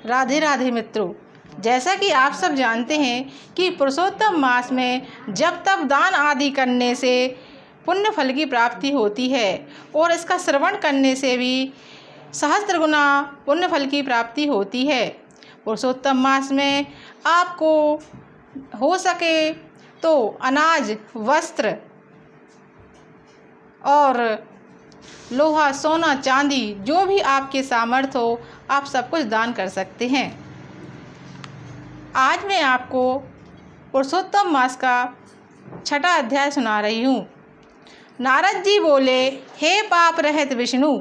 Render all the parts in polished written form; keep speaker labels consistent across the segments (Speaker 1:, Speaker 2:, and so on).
Speaker 1: राधे राधे मित्रों, जैसा कि आप सब जानते हैं कि पुरुषोत्तम मास में जब तब दान आदि करने से पुण्य फल की प्राप्ति होती है और इसका श्रवण करने से भी सहस्त्र गुना पुण्य फल की प्राप्ति होती है। पुरुषोत्तम मास में आपको हो सके तो अनाज, वस्त्र और लोहा, सोना, चांदी जो भी आपके सामर्थ्य हो आप सब कुछ दान कर सकते हैं। आज मैं आपको पुरुषोत्तम मास का 6वां अध्याय सुना रही हूँ। नारद जी बोले, हे पाप रहित विष्णु,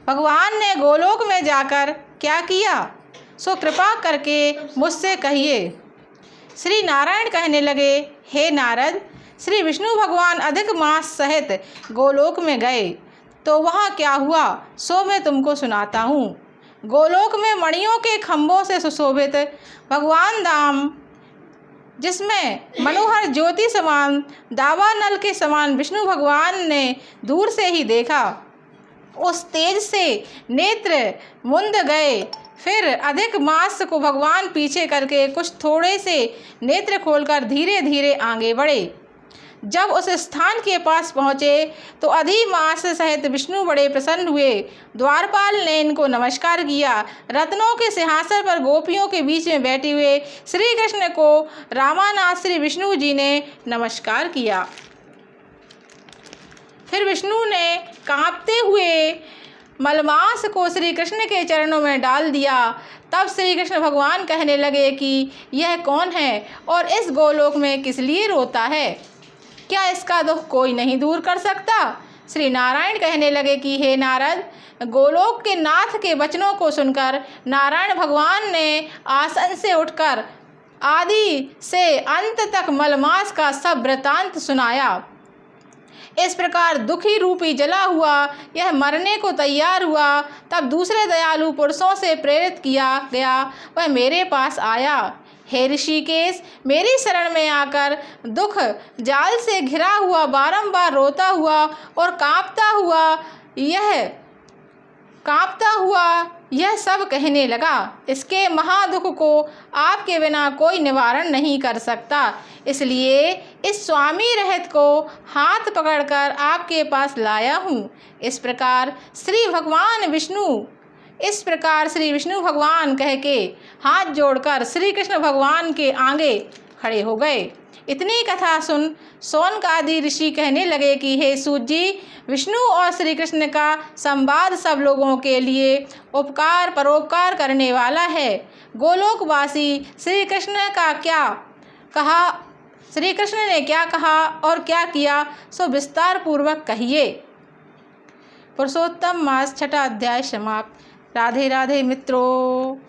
Speaker 1: भगवान ने गोलोक में जाकर क्या किया, सो कृपा करके मुझसे कहिए। श्री नारायण कहने लगे, हे नारद, श्री विष्णु भगवान अधिक मास सहित गोलोक में गए तो वहाँ क्या हुआ सो मैं तुमको सुनाता हूँ। गोलोक में मणियों के खंभों से सुशोभित भगवान धाम, जिसमें मनोहर ज्योति समान दावानल के समान विष्णु भगवान ने दूर से ही देखा। उस तेज से नेत्र मुंद गए। फिर अधिक मास को भगवान पीछे करके कुछ थोड़े से नेत्र खोलकर धीरे धीरे आगे बढ़े। जब उस स्थान के पास पहुँचे तो अधिमास सहित विष्णु बड़े प्रसन्न हुए। द्वारपाल ने इनको नमस्कार किया। रत्नों के सिंहासन पर गोपियों के बीच में बैठे हुए श्री कृष्ण को रामानाथ श्री विष्णु जी ने नमस्कार किया। फिर विष्णु ने कांपते हुए मलमास को श्री कृष्ण के चरणों में डाल दिया। तब श्री कृष्ण भगवान कहने लगे कि यह कौन है और इस गोलोक में किस लिए रोता है, क्या इसका दुख कोई नहीं दूर कर सकता। श्री नारायण कहने लगे कि हे नारद, गोलोक के नाथ के वचनों को सुनकर नारायण भगवान ने आसन से उठकर आदि से अंत तक मलमास का सब वृतांत सुनाया। इस प्रकार दुखी रूपी जला हुआ यह मरने को तैयार हुआ। तब दूसरे दयालु पुरुषों से प्रेरित किया गया, वह मेरे पास आया। हे ऋषिकेश, मेरी शरण में आकर दुख जाल से घिरा हुआ बारंबार रोता हुआ और कांपता हुआ यह सब कहने लगा, इसके महादुख को आपके बिना कोई निवारण नहीं कर सकता, इसलिए इस स्वामी रहित को हाथ पकड़कर आपके पास लाया हूँ। इस प्रकार श्री विष्णु भगवान कह के हाथ जोड़कर श्री कृष्ण भगवान के आगे खड़े हो गए। इतनी कथा सुन शौनकादि ऋषि कहने लगे कि हे सूत जी, विष्णु और श्री कृष्ण का संवाद सब लोगों के लिए उपकार परोपकार करने वाला है। गोलोकवासी श्री कृष्ण ने क्या कहा और क्या किया सो विस्तार पूर्वक कहिए। पुरुषोत्तम मास 6वां अध्याय समाप्त। राधे राधे मित्रों।